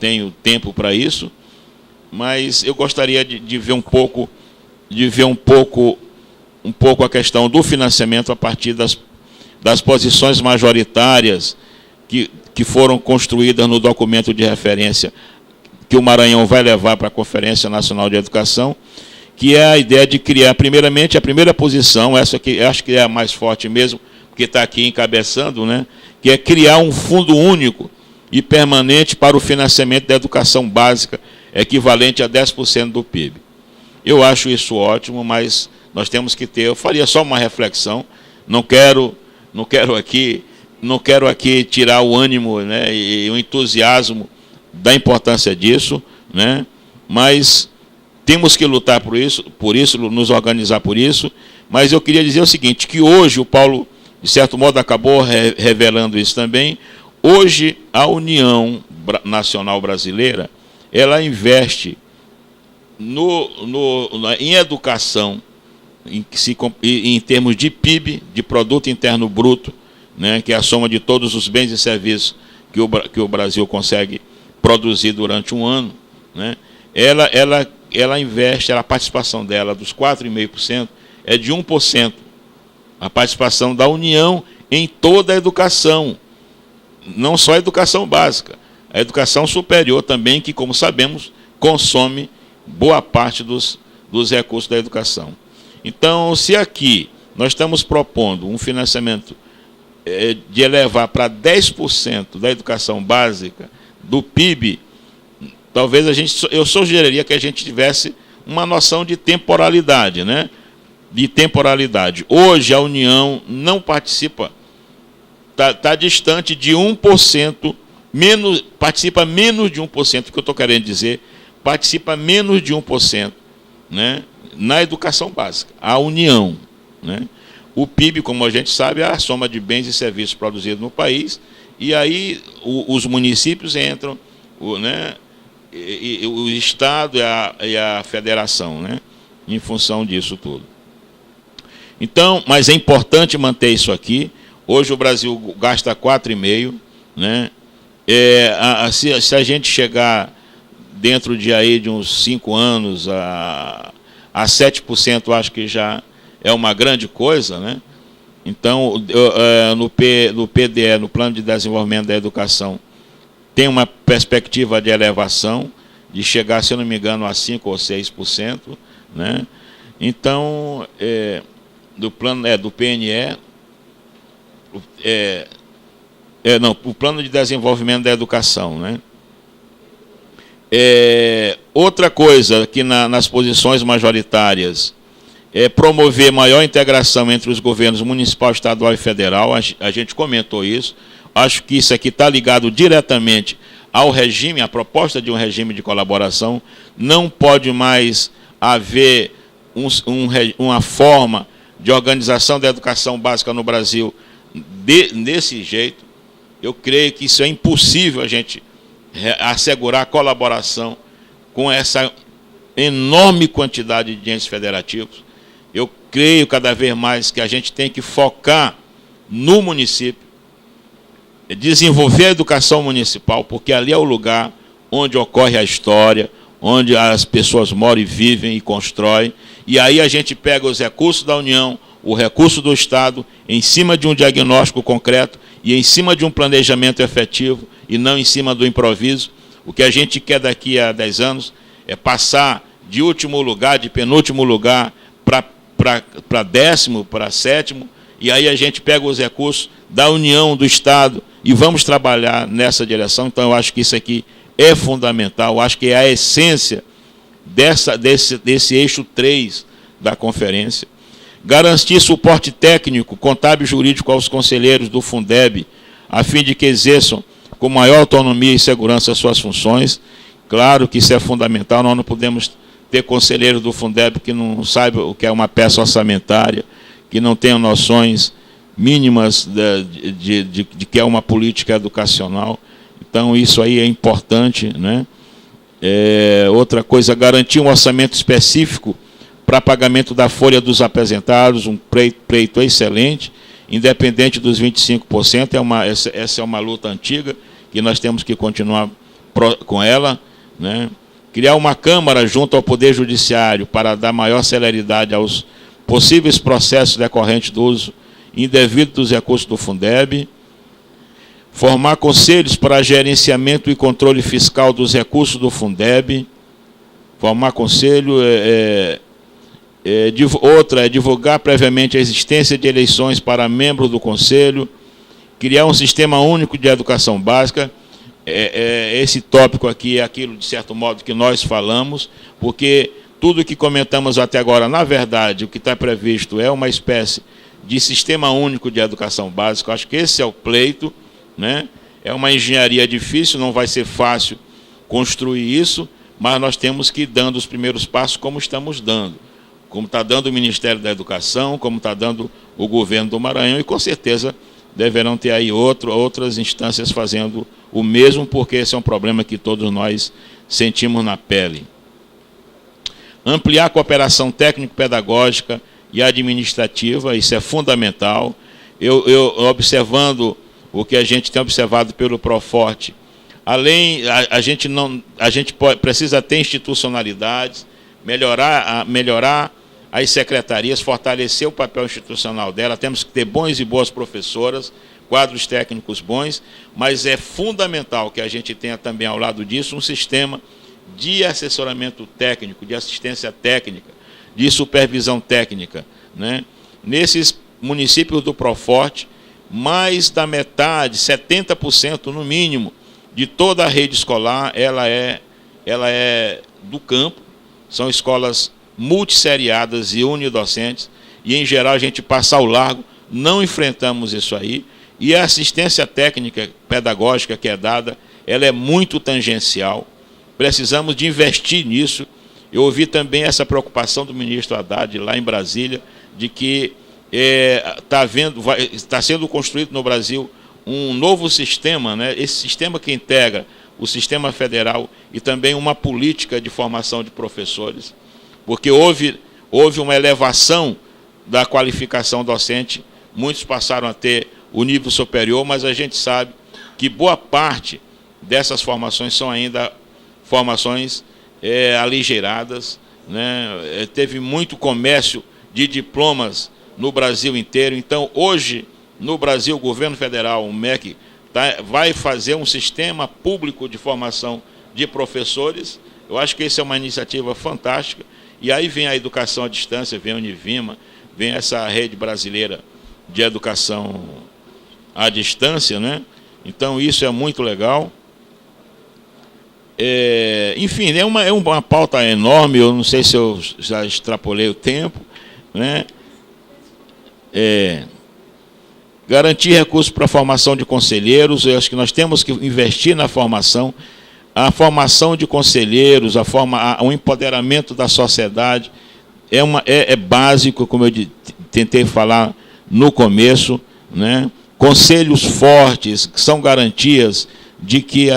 tenho tempo para isso, mas eu gostaria de ver um pouco a questão do financiamento a partir das posições majoritárias que foram construídas no documento de referência que o Maranhão vai levar para a Conferência Nacional de Educação, que é a ideia de criar, primeiramente, a primeira posição, essa que acho que é a mais forte mesmo, que está aqui encabeçando, né, que é criar um fundo único e permanente para o financiamento da educação básica, equivalente a 10% do PIB. Eu acho isso ótimo, mas nós temos que ter, eu faria só uma reflexão, não quero aqui tirar o ânimo, né, e o entusiasmo da importância disso, né, mas temos que lutar por isso, nos organizar por isso. Mas eu queria dizer o seguinte, que hoje o Paulo, de certo modo, acabou revelando isso também. Hoje, a União Nacional Brasileira, ela investe em educação, em termos de PIB, de Produto Interno Bruto, né, que é a soma de todos os bens e serviços que o Brasil consegue produzir durante um ano, né, ela investe, a participação dela dos 4,5% é de 1%. A participação da União em toda a educação, não só a educação básica, a educação superior também, que, como sabemos, consome boa parte dos recursos da educação. Então, se aqui nós estamos propondo um financiamento de elevar para 10% da educação básica do PIB, talvez eu sugeriria que a gente tivesse uma noção de temporalidade, né? De temporalidade. Hoje a União não participa, está distante de 1%, participa menos de 1%, o que eu estou querendo dizer, participa menos de 1%, né, na educação básica, a União, né? O PIB, como a gente sabe, é a soma de bens e serviços produzidos no país, e aí os municípios entram, né, o Estado e a Federação, né, em função disso tudo. Então, mas é importante manter isso aqui. Hoje o Brasil gasta 4,5%, né? Se a gente chegar dentro de uns 5 anos a 7%, acho que já é uma grande coisa, né? Então, no PDE, no Plano de Desenvolvimento da Educação, tem uma perspectiva de elevação, de chegar, se eu não me engano, a 5% ou 6%, né? Então, do PNE, o Plano de Desenvolvimento da Educação, né? Outra coisa que nas posições majoritárias é promover maior integração entre os governos municipal, estadual e federal. A gente comentou isso. Acho que isso aqui está ligado diretamente ao regime, à proposta de um regime de colaboração. Não pode mais haver uma forma de organização da educação básica no Brasil desse jeito. Eu creio que isso é impossível a gente assegurar colaboração com essa enorme quantidade de entes federativos. Eu creio cada vez mais que a gente tem que focar no município, desenvolver a educação municipal, porque ali é o lugar onde ocorre a história, onde as pessoas moram e vivem e constroem, e aí a gente pega os recursos da União, o recurso do Estado, em cima de um diagnóstico concreto e em cima de um planejamento efetivo, e não em cima do improviso. O que a gente quer daqui a 10 anos é passar de último lugar, de penúltimo lugar, para 10º, para 7º, e aí a gente pega os recursos da União, do Estado, e vamos trabalhar nessa direção. Então, eu acho que isso aqui é fundamental, eu acho que é a essência desse eixo 3 da conferência. Garantir suporte técnico, contábil e jurídico aos conselheiros do Fundeb, a fim de que exerçam com maior autonomia e segurança as suas funções. Claro que isso é fundamental, nós não podemos ter conselheiros do Fundeb que não saibam o que é uma peça orçamentária, que não tenham noções mínimas de que é uma política educacional. Então, isso aí é importante, né? Outra coisa, garantir um orçamento específico para pagamento da folha dos aposentados, um pleito excelente, independente dos 25%, essa é uma luta antiga, que nós temos que continuar com ela, né? Criar uma Câmara junto ao Poder Judiciário para dar maior celeridade aos possíveis processos decorrentes do uso indevido dos recursos do Fundeb. Formar conselhos para gerenciamento e controle fiscal dos recursos do Fundeb. Formar conselho. Outra é divulgar previamente a existência de eleições para membros do Conselho. Criar um sistema único de educação básica. Esse tópico aqui é aquilo, de certo modo, que nós falamos, porque tudo que comentamos até agora, na verdade, o que está previsto é uma espécie de sistema único de educação básica. Acho que esse é o pleito, né? É uma engenharia difícil, não vai ser fácil construir isso, mas nós temos que ir dando os primeiros passos como estamos dando. Como está dando o Ministério da Educação, como está dando o governo do Maranhão, e com certeza deverão ter aí outras instâncias fazendo o mesmo, porque esse é um problema que todos nós sentimos na pele. Ampliar a cooperação técnico-pedagógica e administrativa, isso é fundamental. Eu observando o que a gente tem observado pelo Proforte, a gente precisa ter institucionalidades, melhorar as secretarias, fortalecer o papel institucional dela, temos que ter bons e boas professoras, quadros técnicos bons, mas é fundamental que a gente tenha também ao lado disso um sistema de assessoramento técnico, de assistência técnica, de supervisão técnica, né? Nesses municípios do Proforte, mais da metade, 70% no mínimo, de toda a rede escolar, ela é do campo, são escolas multisseriadas e unidocentes, e em geral a gente passa ao largo, não enfrentamos isso aí, e a assistência técnica pedagógica que é dada, ela é muito tangencial, precisamos de investir nisso. Eu ouvi também essa preocupação do ministro Haddad lá em Brasília, de que está sendo construído no Brasil um novo sistema, né? Esse sistema que integra o sistema federal e também uma política de formação de professores, porque houve uma elevação da qualificação docente, muitos passaram a ter o nível superior, mas a gente sabe que boa parte dessas formações são ainda formações aligeradas, né? Teve muito comércio de diplomas no Brasil inteiro. Então, hoje, no Brasil, o governo federal, o MEC, vai fazer um sistema público de formação de professores. Eu acho que isso é uma iniciativa fantástica. E aí vem a educação à distância, vem a Univima, vem essa rede brasileira de educação à distância, né? Então, isso é muito legal. Enfim, é uma pauta enorme, eu não sei se eu já extrapolei o tempo, né? Garantir recursos para a formação de conselheiros. Eu acho que nós temos que investir na formação. A formação de conselheiros, o empoderamento da sociedade é básico, como eu tentei falar no começo, né? Conselhos fortes, que são garantias de que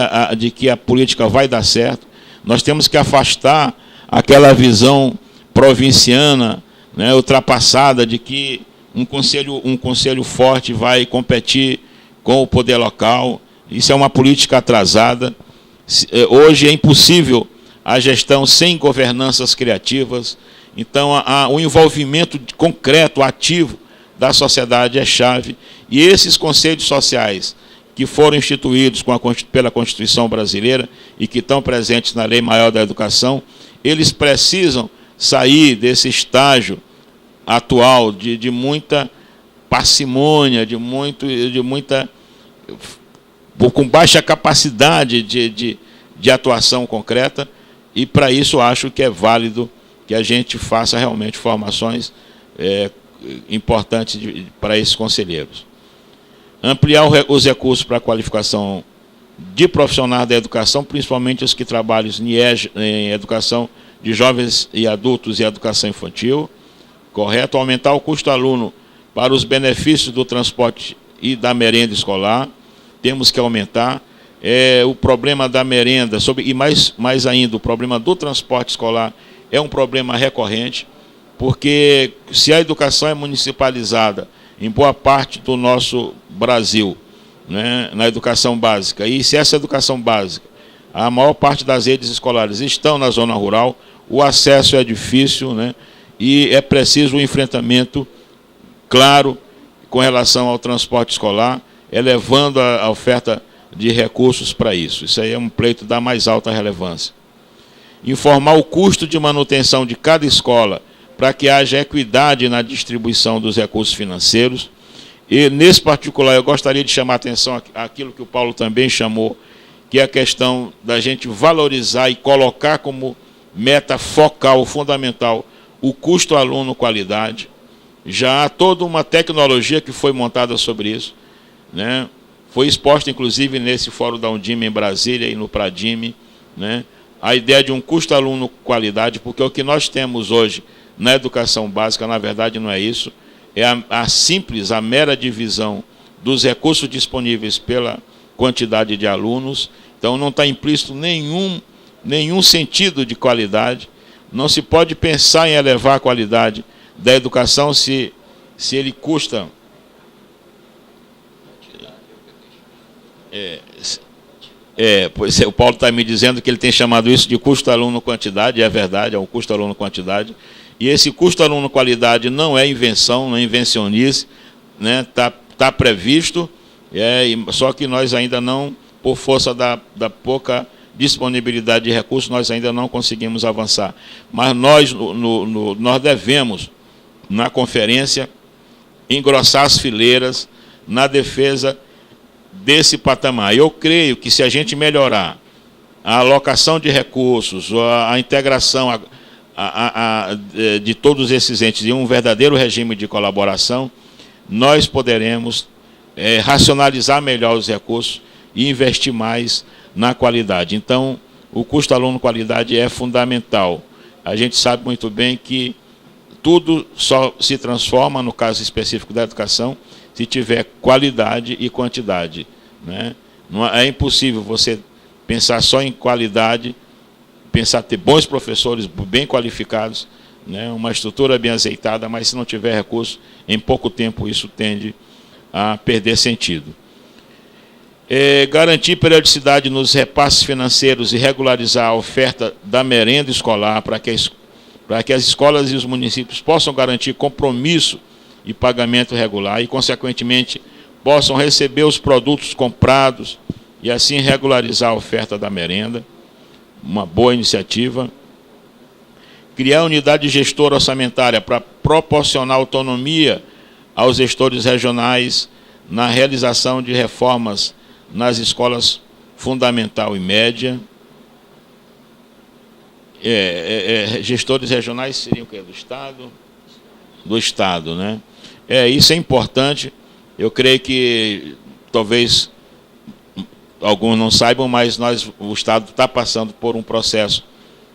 a política vai dar certo. Nós temos que afastar aquela visão provinciana, né, ultrapassada, de que um conselho forte vai competir com o poder local. Isso é uma política atrasada. Hoje é impossível a gestão sem governanças criativas. Então, o envolvimento concreto, ativo da sociedade é chave. E esses conselhos sociais que foram instituídos pela Constituição brasileira e que estão presentes na Lei Maior da Educação, eles precisam sair desse estágio atual de muita parcimônia, com baixa capacidade de atuação concreta, e para isso acho que é válido que a gente faça realmente formações importantes para esses conselheiros. Ampliar os recursos para a qualificação de profissionais da educação, principalmente os que trabalham em educação de jovens e adultos e educação infantil. Correto? Aumentar o custo aluno para os benefícios do transporte e da merenda escolar. Temos que aumentar. O problema da merenda, e mais ainda, o problema do transporte escolar é um problema recorrente, porque se a educação é municipalizada em boa parte do nosso Brasil, né, na educação básica, e se essa educação básica, a maior parte das redes escolares estão na zona rural, o acesso é difícil, né? E é preciso um enfrentamento claro com relação ao transporte escolar, elevando a oferta de recursos para isso. Isso aí é um pleito da mais alta relevância. Informar o custo de manutenção de cada escola para que haja equidade na distribuição dos recursos financeiros. E, nesse particular, eu gostaria de chamar a atenção àquilo que o Paulo também chamou, que é a questão da gente valorizar e colocar como meta focal, fundamental, o custo aluno-qualidade. Já há toda uma tecnologia que foi montada sobre isso, né? Foi exposta, inclusive, nesse fórum da Undime em Brasília e no Pradime, né? A ideia de um custo aluno-qualidade, porque o que nós temos hoje na educação básica, na verdade, não é isso, é a mera divisão dos recursos disponíveis pela quantidade de alunos. Então, não está implícito nenhum sentido de qualidade. Não se pode pensar em elevar a qualidade da educação se ele custa... Pois o Paulo está me dizendo que ele tem chamado isso de custo aluno-quantidade, é verdade, é um custo aluno-quantidade. E esse custo aluno-qualidade não é invenção, não é invencionice, né? Tá previsto, só que nós ainda não, por força da pouca disponibilidade de recursos, nós ainda não conseguimos avançar. Mas nós devemos, na conferência, engrossar as fileiras na defesa desse patamar. Eu creio que se a gente melhorar a alocação de recursos, a integração de todos esses entes em um verdadeiro regime de colaboração, nós poderemos racionalizar melhor os recursos e investir mais na qualidade. Então, o custo aluno-qualidade é fundamental. A gente sabe muito bem que tudo só se transforma, no caso específico da educação, se tiver qualidade e quantidade, né? É impossível você pensar só em qualidade, pensar ter bons professores bem qualificados, né? Uma estrutura bem azeitada, mas se não tiver recurso, em pouco tempo isso tende a perder sentido. Garantir periodicidade nos repasses financeiros e regularizar a oferta da merenda escolar para que as escolas e os municípios possam garantir compromisso e pagamento regular e, consequentemente, possam receber os produtos comprados e, assim, regularizar a oferta da merenda. Uma boa iniciativa. Criar unidade gestora orçamentária para proporcionar autonomia aos gestores regionais na realização de reformas nas escolas fundamental e média. Gestores regionais seriam o quê? Do Estado? Do Estado, né? Isso é importante. Eu creio que talvez alguns não saibam, mas o Estado está passando por um processo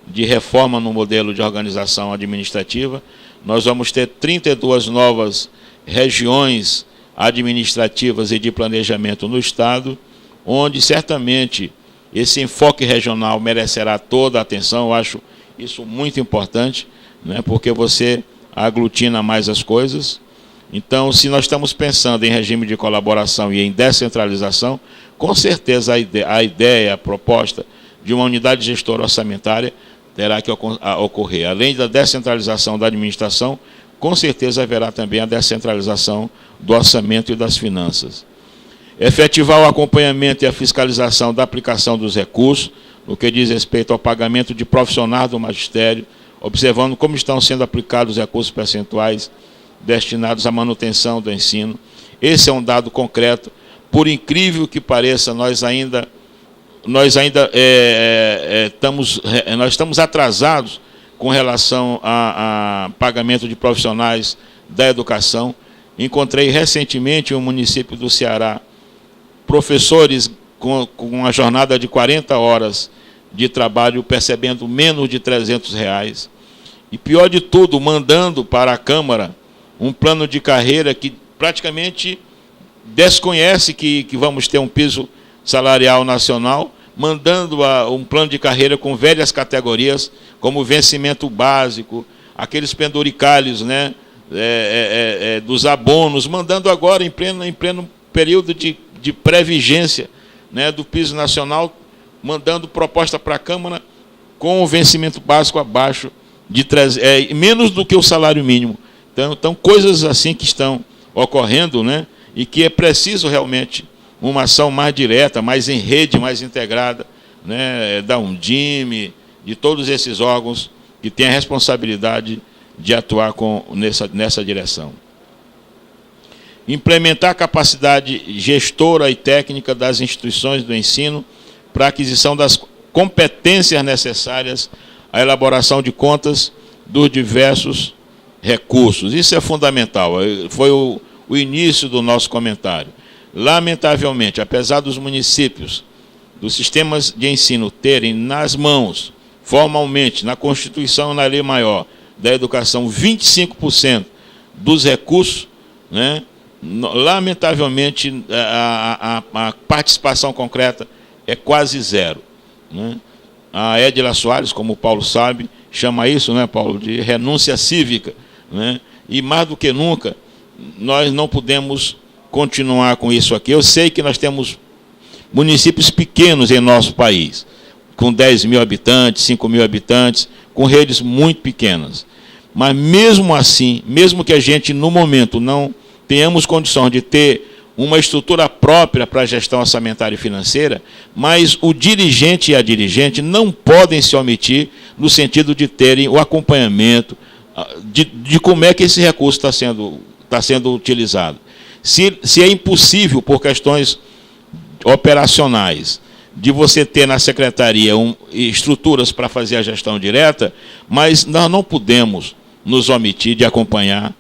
de reforma no modelo de organização administrativa. Nós vamos ter 32 novas regiões administrativas e de planejamento no Estado, onde certamente esse enfoque regional merecerá toda a atenção. Eu acho isso muito importante, né, porque você aglutina mais as coisas. Então, se nós estamos pensando em regime de colaboração e em descentralização, com certeza a ideia, a proposta de uma unidade gestora orçamentária terá que ocorrer. Além da descentralização da administração, com certeza haverá também a descentralização do orçamento e das finanças. Efetivar o acompanhamento e a fiscalização da aplicação dos recursos, no que diz respeito ao pagamento de profissionais do magistério, observando como estão sendo aplicados os recursos percentuais destinados à manutenção do ensino. Esse é um dado concreto. Por incrível que pareça, nós estamos atrasados com relação a pagamento de profissionais da educação. Encontrei recentemente em um município do Ceará professores com uma jornada de 40 horas de trabalho percebendo menos de R$300. E pior de tudo, mandando para a Câmara um plano de carreira que praticamente desconhece que vamos ter um piso salarial nacional, mandando um plano de carreira com velhas categorias, como vencimento básico, aqueles penduricalhos, né, dos abonos, mandando agora em pleno período de pré-vigência, né, do piso nacional, mandando proposta para a Câmara com o vencimento básico abaixo de menos do que o salário mínimo. Então, coisas assim que estão ocorrendo, né? E que é preciso realmente uma ação mais direta, mais em rede, mais integrada, né? Da Undime, de todos esses órgãos que têm a responsabilidade de atuar nessa direção. Implementar a capacidade gestora e técnica das instituições do ensino para a aquisição das competências necessárias à elaboração de contas dos diversos recursos. Isso é fundamental. Foi o início do nosso comentário. Lamentavelmente, apesar dos municípios, dos sistemas de ensino terem nas mãos, formalmente, na Constituição e na Lei Maior da Educação, 25% dos recursos, né? Lamentavelmente, a participação concreta é quase zero, né? A Edila Soares, como o Paulo sabe, chama isso, né, Paulo, de renúncia cívica, né? E mais do que nunca, nós não podemos continuar com isso aqui. Eu sei que nós temos municípios pequenos em nosso país, com 10 mil habitantes, 5 mil habitantes, com redes muito pequenas. Mas mesmo assim, mesmo que a gente, no momento, não tenhamos condição de ter uma estrutura própria para a gestão orçamentária e financeira, mas o dirigente e a dirigente não podem se omitir no sentido de terem o acompanhamento de como é que esse recurso está sendo utilizado. Se é impossível, por questões operacionais, de você ter na secretaria estruturas para fazer a gestão direta, mas nós não podemos nos omitir de acompanhar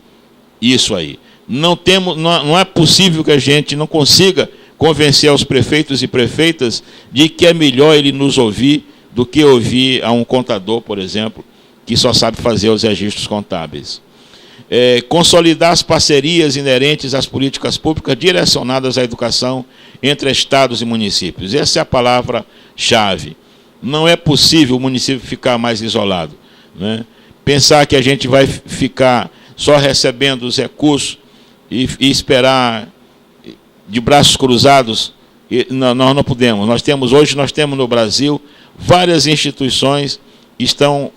isso aí. Não é possível que a gente não consiga convencer os prefeitos e prefeitas de que é melhor ele nos ouvir do que ouvir a um contador, por exemplo, que só sabe fazer os registros contábeis. Consolidar as parcerias inerentes às políticas públicas direcionadas à educação entre estados e municípios. Essa é a palavra-chave. Não é possível o município ficar mais isolado, né? Pensar que a gente vai ficar só recebendo os recursos e esperar de braços cruzados, nós não podemos. Hoje nós temos no Brasil várias instituições que estão,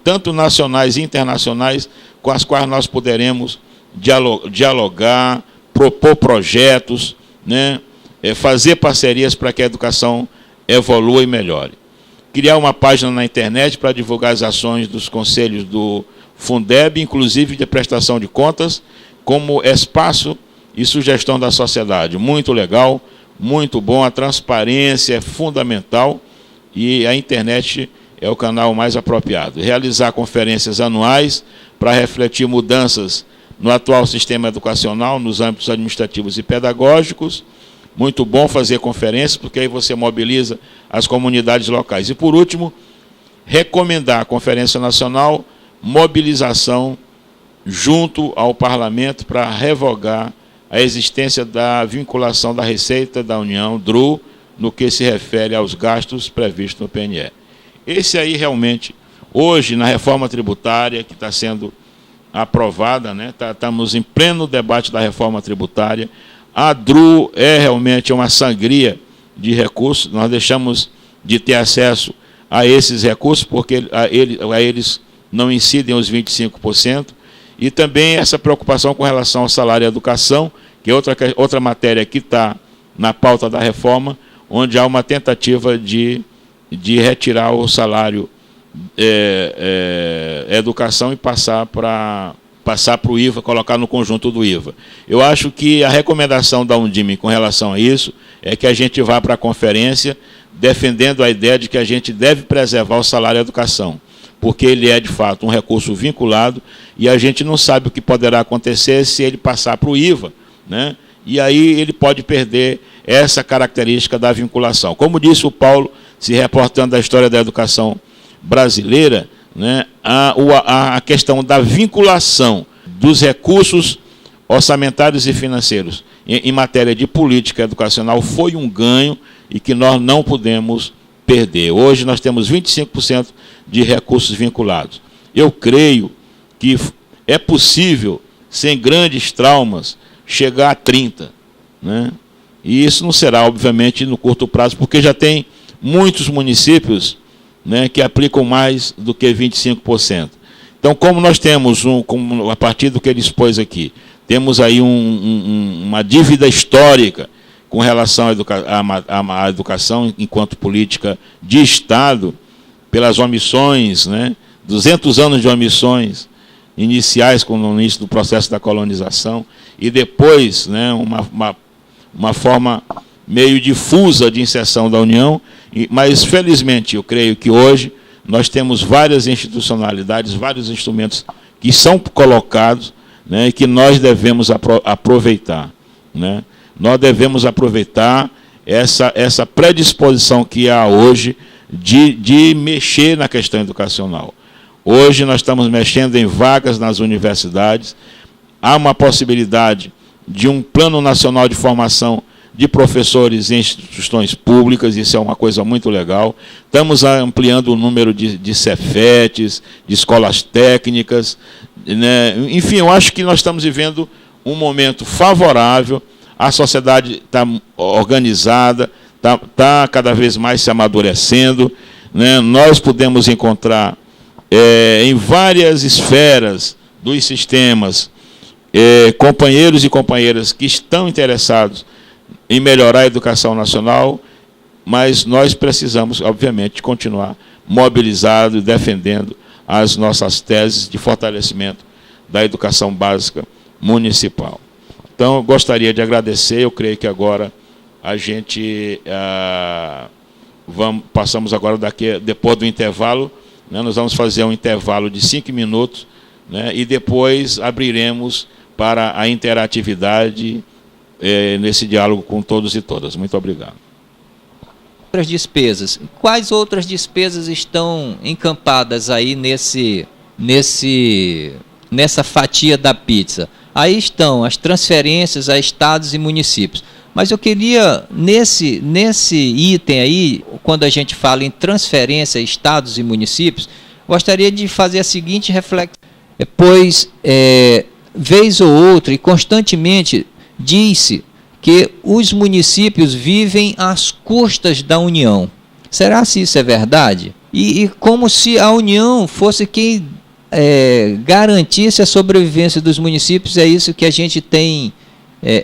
tanto nacionais e internacionais, com as quais nós poderemos dialogar, propor projetos, né? Fazer parcerias para que a educação evolua e melhore. Criar uma página na internet para divulgar as ações dos conselhos do Fundeb, inclusive de prestação de contas, como espaço e sugestão da sociedade. Muito legal, muito bom, a transparência é fundamental e a internet é o canal mais apropriado. Realizar conferências anuais para refletir mudanças no atual sistema educacional, nos âmbitos administrativos e pedagógicos. Muito bom fazer conferências, porque aí você mobiliza as comunidades locais. E, por último, recomendar à Conferência Nacional mobilização junto ao Parlamento para revogar a existência da vinculação da Receita da União, DRU, no que se refere aos gastos previstos no PNE. Esse aí, realmente, hoje, na reforma tributária que está sendo aprovada, né, estamos em pleno debate da reforma tributária. A DRU é realmente uma sangria de recursos. Nós deixamos de ter acesso a esses recursos, porque a eles não incidem os 25%. E também essa preocupação com relação ao salário e educação, que é outra matéria que está na pauta da reforma, onde há uma tentativa de retirar o salário educação e passar para o IVA, colocar no conjunto do IVA. Eu acho que a recomendação da Undime com relação a isso é que a gente vá para a conferência defendendo a ideia de que a gente deve preservar o salário e educação, porque ele é, de fato, um recurso vinculado e a gente não sabe o que poderá acontecer se ele passar para o IVA, né? E aí ele pode perder essa característica da vinculação. Como disse o Paulo, se reportando da história da educação brasileira, né, a questão da vinculação dos recursos orçamentários e financeiros em matéria de política educacional foi um ganho e que nós não podemos perder. Hoje nós temos 25% de recursos vinculados. Eu creio que é possível, sem grandes traumas, chegar a 30%, né? E isso não será, obviamente, no curto prazo, porque já tem muitos municípios, né, que aplicam mais do que 25%. Então, como nós temos, a partir do que ele expôs aqui, temos aí uma dívida histórica com relação à educação enquanto política de Estado, pelas omissões, né, 200 anos de omissões iniciais no início do processo da colonização, e depois, né, uma forma meio difusa de inserção da União, mas, felizmente, eu creio que hoje nós temos várias institucionalidades, vários instrumentos que são colocados, né, e que nós devemos aproveitar. Né? Nós devemos aproveitar essa predisposição que há hoje de mexer na questão educacional. Hoje nós estamos mexendo em vagas nas universidades, há uma possibilidade de um plano nacional de formação de professores em instituições públicas, isso é uma coisa muito legal. Estamos ampliando o número de Cefetes, de escolas técnicas, né? Enfim, eu acho que nós estamos vivendo um momento favorável, a sociedade está organizada, está cada vez mais se amadurecendo, né? Nós podemos encontrar em várias esferas dos sistemas companheiros e companheiras que estão interessados em melhorar a educação nacional, mas nós precisamos, obviamente, continuar mobilizados e defendendo as nossas teses de fortalecimento da educação básica municipal. Então, eu gostaria de agradecer, eu creio que agora a gente passamos agora depois do intervalo, né, nós vamos fazer um intervalo de 5 minutos, né, e depois abriremos para a interatividade nesse diálogo com todos e todas. Muito obrigado. Outras despesas. Quais outras despesas estão encampadas aí nessa fatia da pizza? Aí estão as transferências a estados e municípios. Mas eu queria, nesse item aí, quando a gente fala em transferência a estados e municípios, gostaria de fazer a seguinte reflexão. Pois, vez ou outra, e constantemente, diz-se que os municípios vivem às custas da União. Será se isso é verdade? E como se a União fosse quem garantisse a sobrevivência dos municípios, é isso que a gente tem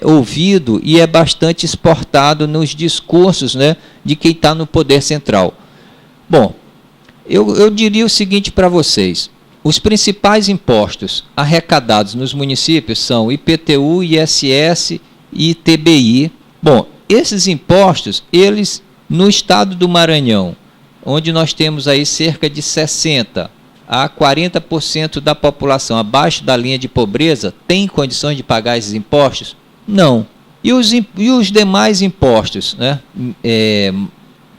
ouvido e é bastante exportado nos discursos, né, de quem está no poder central. Bom, eu diria o seguinte para vocês. Os principais impostos arrecadados nos municípios são IPTU, ISS e ITBI. Bom, esses impostos, eles, no estado do Maranhão, onde nós temos aí cerca de 60% a 40% da população abaixo da linha de pobreza, tem condições de pagar esses impostos? Não. E os demais impostos, né,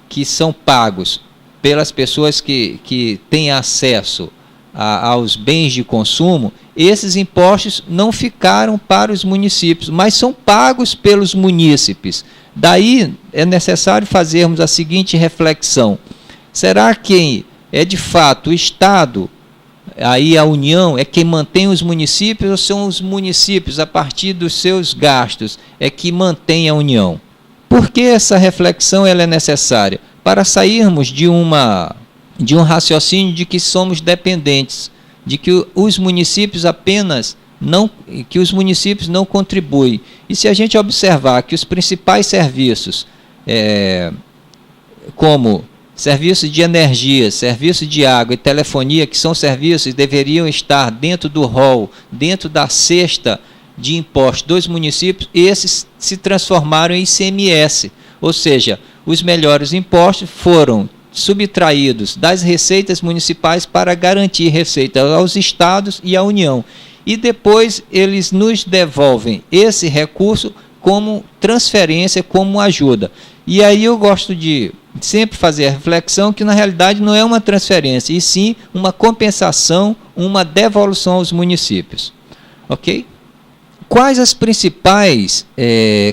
que são pagos pelas pessoas que têm acesso aos bens de consumo, esses impostos não ficaram para os municípios, mas são pagos pelos munícipes. Daí é necessário fazermos a seguinte reflexão: será que é de fato o Estado, aí a União, é quem mantém os municípios, ou são os municípios, a partir dos seus gastos, é que mantém a União? Por que essa reflexão ela é necessária? Para sairmos de um raciocínio de que somos dependentes, de que os municípios não contribuem. E se a gente observar que os principais serviços, como serviços de energia, serviço de água e telefonia, que são serviços que deveriam estar dentro do rol, dentro da cesta de impostos dos municípios, esses se transformaram em ICMS, ou seja, os melhores impostos foram subtraídos das receitas municipais para garantir receita aos estados e à União. E depois eles nos devolvem esse recurso como transferência, como ajuda. E aí eu gosto de sempre fazer a reflexão que na realidade não é uma transferência, e sim uma compensação, uma devolução aos municípios. Ok? Quais as principais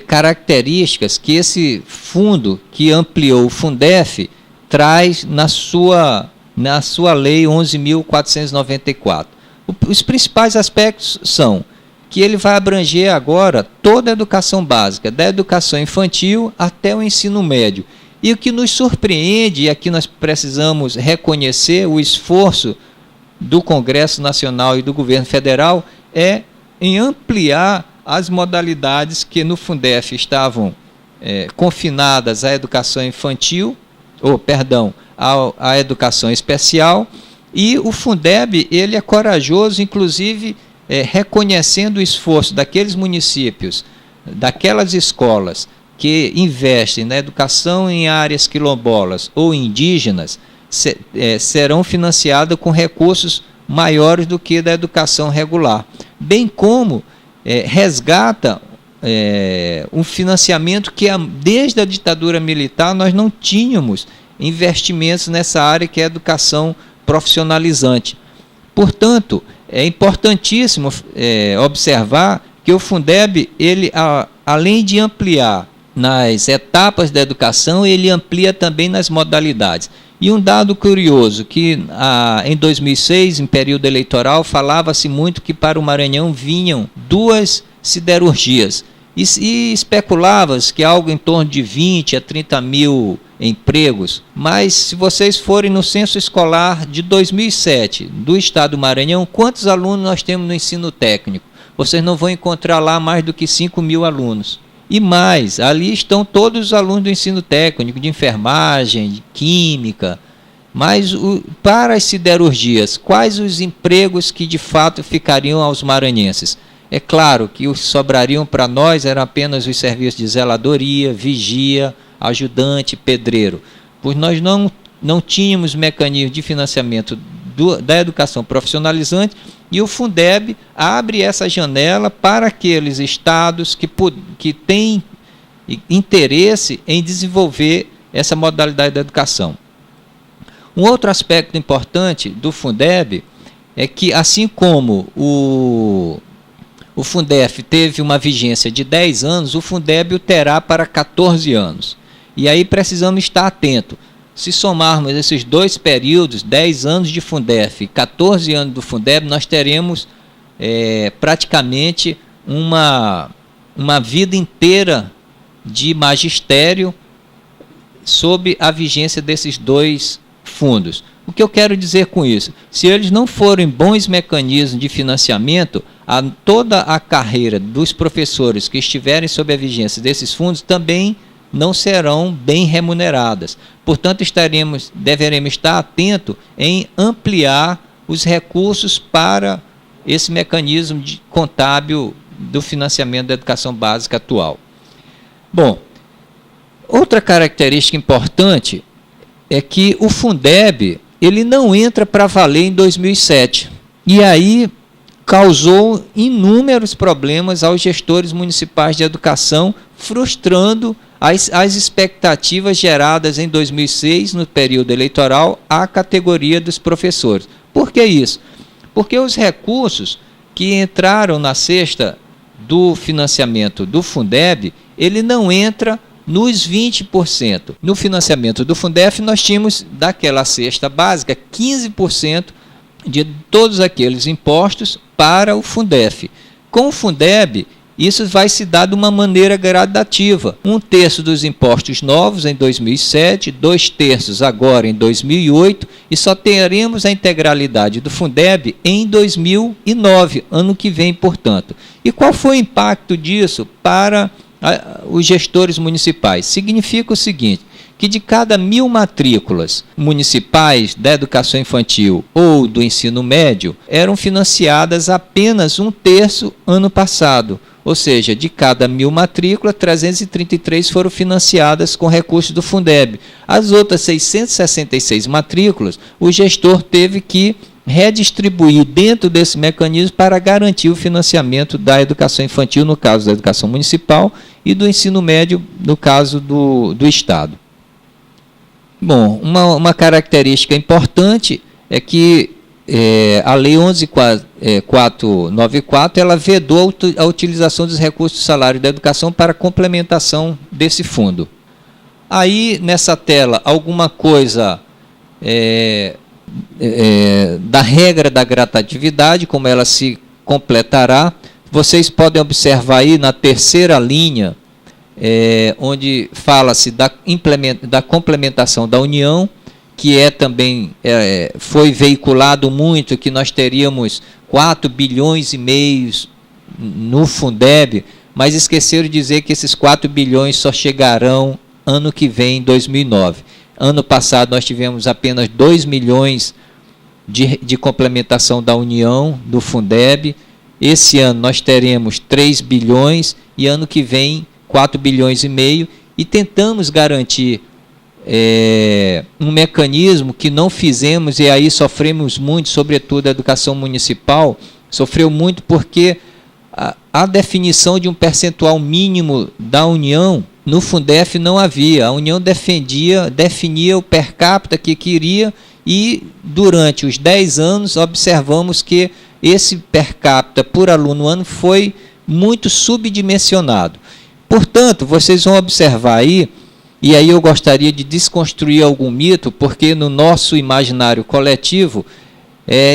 características que esse fundo que ampliou o Fundef traz na sua lei 11.494? Os principais aspectos são que ele vai abranger agora toda a educação básica, da educação infantil até o ensino médio. E o que nos surpreende, e aqui nós precisamos reconhecer o esforço do Congresso Nacional e do Governo Federal, é em ampliar as modalidades que no Fundef estavam confinadas à educação infantil, à educação especial, e o Fundeb, ele é corajoso, inclusive reconhecendo o esforço daqueles municípios, daquelas escolas que investem na educação em áreas quilombolas ou indígenas, serão financiadas com recursos maiores do que da educação regular, bem como resgata um financiamento que desde a ditadura militar nós não tínhamos investimentos nessa área que é a educação profissionalizante. Portanto, é importantíssimo observar que o Fundeb, ele, além de ampliar nas etapas da educação, ele amplia também nas modalidades. E um dado curioso, que em 2006, em período eleitoral, falava-se muito que para o Maranhão vinham 2 siderurgias. E especulava-se que algo em torno de 20 a 30 mil empregos. Mas se vocês forem no censo escolar de 2007, do estado do Maranhão, quantos alunos nós temos no ensino técnico? Vocês não vão encontrar lá mais do que 5 mil alunos. E mais, ali estão todos os alunos do ensino técnico, de enfermagem, de química. Mas para as siderurgias, quais os empregos que de fato ficariam aos maranhenses? É claro que os que sobrariam para nós eram apenas os serviços de zeladoria, vigia, ajudante, pedreiro. Pois nós não tínhamos mecanismo de financiamento da educação profissionalizante, e o Fundeb abre essa janela para aqueles estados que têm interesse em desenvolver essa modalidade da educação. Um outro aspecto importante do Fundeb é que, assim como o Fundef teve uma vigência de 10 anos, o Fundeb o terá para 14 anos. E aí precisamos estar atentos. Se somarmos esses 2 períodos, 10 anos de Fundef e 14 anos do Fundeb, nós teremos praticamente uma vida inteira de magistério sob a vigência desses 2 fundos. O que eu quero dizer com isso? Se eles não forem bons mecanismos de financiamento, toda a carreira dos professores que estiverem sob a vigência desses fundos também não serão bem remuneradas. Portanto, deveremos estar atentos em ampliar os recursos para esse mecanismo contábil do financiamento da educação básica atual. Bom, outra característica importante é que o Fundeb, ele não entra para valer em 2007. E aí causou inúmeros problemas aos gestores municipais de educação, frustrando as expectativas geradas em 2006, no período eleitoral, à categoria dos professores. Por que isso? Porque os recursos que entraram na cesta do financiamento do Fundeb, ele não entra nos 20%. No financiamento do Fundef, nós tínhamos, daquela cesta básica, 15% de todos aqueles impostos para o Fundef. Com o Fundeb, isso vai se dar de uma maneira gradativa. 1/3 dos impostos novos em 2007, 2/3 agora em 2008, e só teremos a integralidade do Fundeb em 2009, ano que vem, portanto. E qual foi o impacto disso para os gestores municipais? Significa o seguinte, que de cada 1.000 matrículas municipais da educação infantil ou do ensino médio, eram financiadas apenas 1/3 ano passado. Ou seja, de cada 1.000 matrículas, 333 foram financiadas com recursos do Fundeb. As outras 666 matrículas, o gestor teve que redistribuir dentro desse mecanismo para garantir o financiamento da educação infantil, no caso da educação municipal, e do ensino médio, no caso do Estado. Bom, uma característica importante é que a Lei 11.494, ela vedou a utilização dos recursos do salário da educação para complementação desse fundo. Aí, nessa tela, alguma coisa da regra da gradatividade, como ela se completará. Vocês podem observar aí na terceira linha onde fala-se da complementação da União, que também foi veiculado muito, que nós teríamos 4 bilhões e meio no Fundeb, mas esqueceram de dizer que esses 4 bilhões só chegarão ano que vem, em 2009. Ano passado nós tivemos apenas 2 milhões de complementação da União, do Fundeb. Esse ano nós teremos 3 bilhões e ano que vem 4 bilhões e meio, e tentamos garantir um mecanismo que não fizemos, e aí sofremos muito, sobretudo a educação municipal, sofreu muito porque a definição de um percentual mínimo da União, no Fundef não havia. A União definia o per capita que queria, e durante os 10 anos observamos que esse per capita por aluno ano foi muito subdimensionado. Portanto, vocês vão observar aí, e aí eu gostaria de desconstruir algum mito, porque no nosso imaginário coletivo,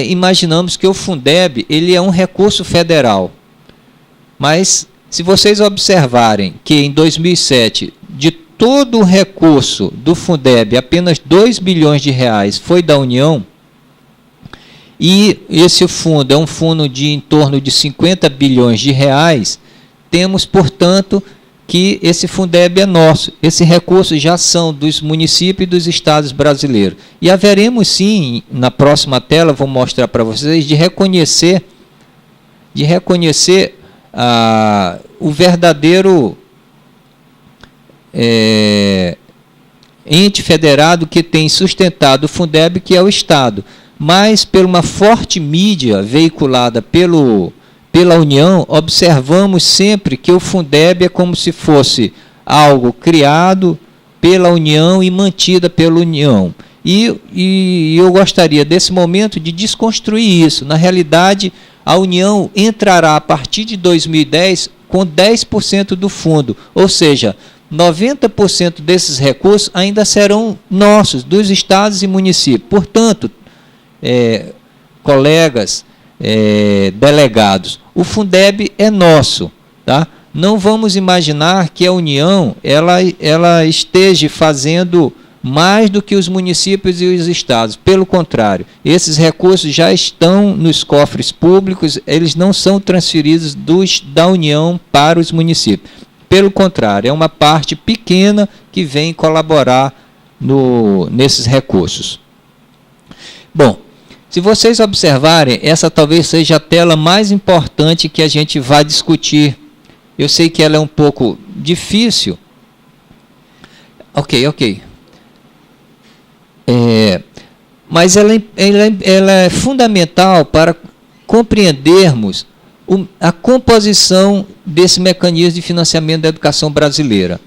imaginamos que o Fundeb ele é um recurso federal. Mas, se vocês observarem que em 2007, de todo o recurso do Fundeb, apenas 2 bilhões de reais foi da União, e esse fundo é um fundo de em torno de 50 bilhões de reais, temos, portanto, que esse Fundeb é nosso. Esses recursos já são dos municípios e dos estados brasileiros. E haveremos sim, na próxima tela, vou mostrar para vocês, de reconhecer o verdadeiro ente federado que tem sustentado o Fundeb, que é o Estado. Mas, por uma forte mídia veiculada pela União, observamos sempre que o Fundeb é como se fosse algo criado pela União e mantida pela União. E eu gostaria, desse momento, de desconstruir isso. Na realidade, a União entrará, a partir de 2010, com 10% do fundo, ou seja, 90% desses recursos ainda serão nossos, dos estados e municípios. Portanto, colegas, delegados, o Fundeb é nosso, tá? Não vamos imaginar que a União ela esteja fazendo mais do que os municípios e os estados. Pelo contrário, esses recursos já estão nos cofres públicos, eles não são transferidos da União para os municípios. Pelo contrário, é uma parte pequena que vem colaborar nesses recursos. Bom, se vocês observarem, essa talvez seja a tela mais importante que a gente vai discutir. Eu sei que ela é um pouco difícil. Ok. Mas ela é fundamental para compreendermos a composição desse mecanismo de financiamento da educação brasileira.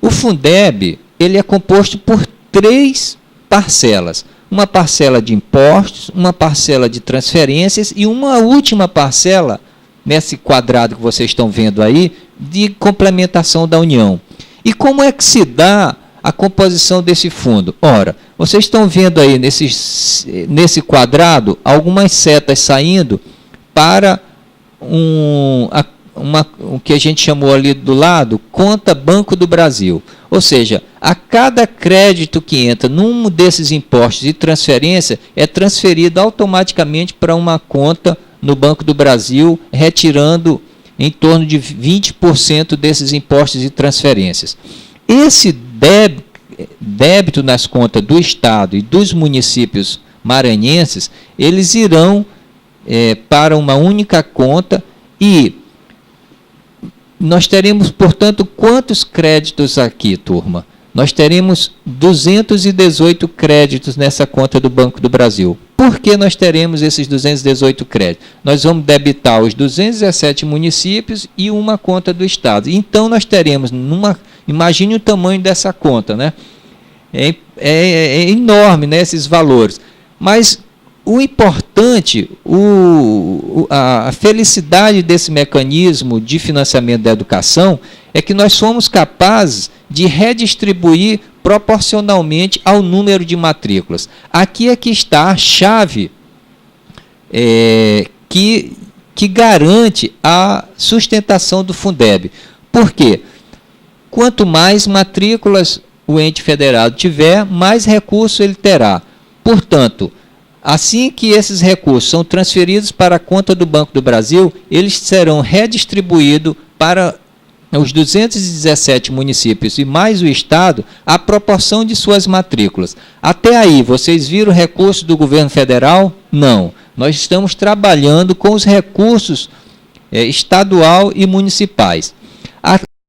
O Fundeb ele é composto por 3 parcelas. Uma parcela de impostos, uma parcela de transferências e uma última parcela, nesse quadrado que vocês estão vendo aí, de complementação da União. E como é que se dá a composição desse fundo? Ora, vocês estão vendo aí nesse quadrado algumas setas saindo para o que a gente chamou ali do lado, conta Banco do Brasil. Ou seja, a cada crédito que entra num desses impostos e transferência é transferido automaticamente para uma conta no Banco do Brasil, retirando em torno de 20% desses impostos e transferências. Esse débito nas contas do Estado e dos municípios maranhenses, eles irão para uma única conta e nós teremos, portanto, quantos créditos aqui, turma? Nós teremos 218 créditos nessa conta do Banco do Brasil. Por que nós teremos esses 218 créditos? Nós vamos debitar os 217 municípios e uma conta do Estado. Então, nós teremos, imagine o tamanho dessa conta, né? É enorme, né, esses valores. Mas o importante, a felicidade desse mecanismo de financiamento da educação é que nós somos capazes de redistribuir proporcionalmente ao número de matrículas. Aqui é que está a chave que garante a sustentação do Fundeb. Por quê? quanto mais matrículas o ente federado tiver, mais recurso ele terá. Portanto, assim que esses recursos são transferidos para a conta do Banco do Brasil, eles serão redistribuídos para os 217 municípios e mais o Estado, a proporção de suas matrículas. Até aí, vocês viram recursos do governo federal? Não. Nós estamos trabalhando com os recursos estadual e municipais.